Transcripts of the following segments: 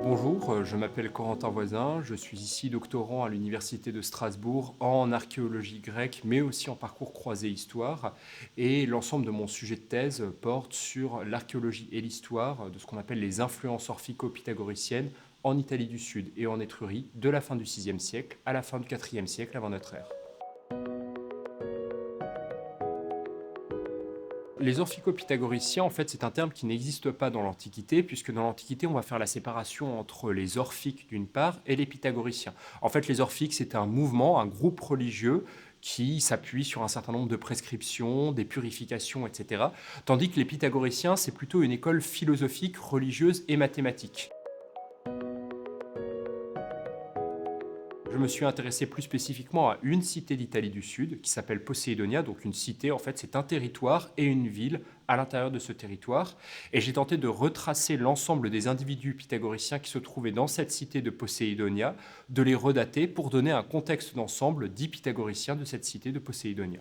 Bonjour, je m'appelle Corentin Voisin, je suis ici doctorant à l'Université de Strasbourg en archéologie grecque, mais aussi en parcours croisé histoire. Et l'ensemble de mon sujet de thèse porte sur l'archéologie et l'histoire de ce qu'on appelle les influences orphico-pythagoriciennes en Italie du Sud et en Étrurie de la fin du VIe siècle à la fin du IVe siècle avant notre ère. Les orphicopythagoriciens, en fait, c'est un terme qui n'existe pas dans l'Antiquité, puisque dans l'Antiquité, on va faire la séparation entre les orphiques d'une part et les pythagoriciens. En fait, les orphiques, c'est un mouvement, un groupe religieux qui s'appuie sur un certain nombre de prescriptions, des purifications, etc. Tandis que les pythagoriciens, c'est plutôt une école philosophique, religieuse et mathématique. Je me suis intéressé plus spécifiquement à une cité d'Italie du Sud qui s'appelle Poséidonia. Donc une cité, en fait, c'est un territoire et une ville à l'intérieur de ce territoire. Et j'ai tenté de retracer l'ensemble des individus pythagoriciens qui se trouvaient dans cette cité de Poséidonia, de les redater pour donner un contexte d'ensemble dit pythagoricien de cette cité de Poséidonia.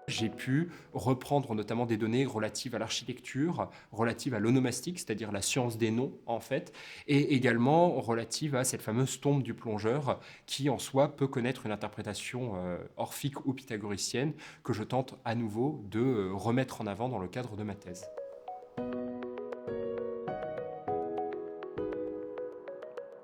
J'ai pu reprendre notamment des données relatives à l'architecture, relatives à l'onomastique, c'est-à-dire la science des noms en fait, et également relatives à cette fameuse tombe du plongeur qui en soi peut connaître une interprétation orphique ou pythagoricienne que je tente à nouveau de remettre en avant dans le cadre de ma thèse.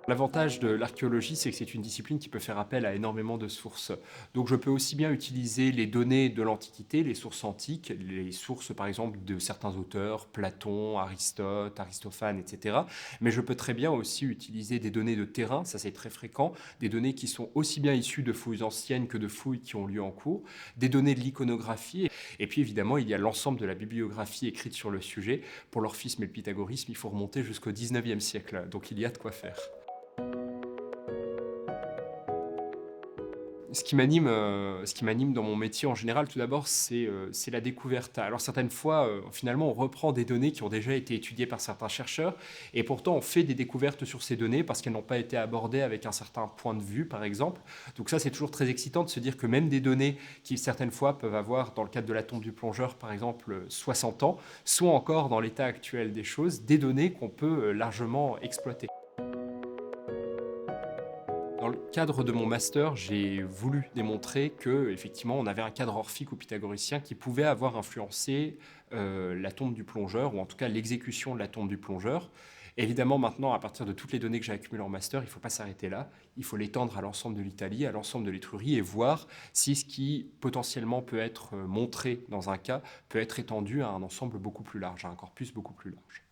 L'avantage de l'archéologie, c'est que c'est une discipline qui peut faire appel à énormément de sources. Donc je peux aussi bien utiliser les données de l'Antiquité, les sources antiques, les sources par exemple de certains auteurs, Platon, Aristote, Aristophane, etc. Mais je peux très bien aussi utiliser des données de terrain, ça c'est très fréquent, des données qui sont aussi bien issues de fouilles anciennes que de fouilles qui ont lieu en cours, des données de l'iconographie, et puis évidemment il y a l'ensemble de la bibliographie écrite sur le sujet. Pour l'orphisme et le pythagorisme, il faut remonter jusqu'au 19e siècle, donc il y a de quoi faire. Ce qui m'anime dans mon métier en général, tout d'abord, c'est la découverte. Alors certaines fois, finalement, on reprend des données qui ont déjà été étudiées par certains chercheurs, et pourtant on fait des découvertes sur ces données parce qu'elles n'ont pas été abordées avec un certain point de vue, par exemple. Donc ça, c'est toujours très excitant de se dire que même des données qui, certaines fois, peuvent avoir, dans le cadre de la tombe du plongeur, par exemple, 60 ans, sont encore dans l'état actuel des choses, des données qu'on peut largement exploiter. Dans le cadre de mon master, j'ai voulu démontrer que effectivement, on avait un cadre orphique ou pythagoricien qui pouvait avoir influencé la tombe du plongeur, ou en tout cas l'exécution de la tombe du plongeur. Évidemment, maintenant, à partir de toutes les données que j'ai accumulées en master, il ne faut pas s'arrêter là. Il faut l'étendre à l'ensemble de l'Italie, à l'ensemble de l'Étrurie, et voir si ce qui potentiellement peut être montré dans un cas peut être étendu à un ensemble beaucoup plus large, à un corpus beaucoup plus large.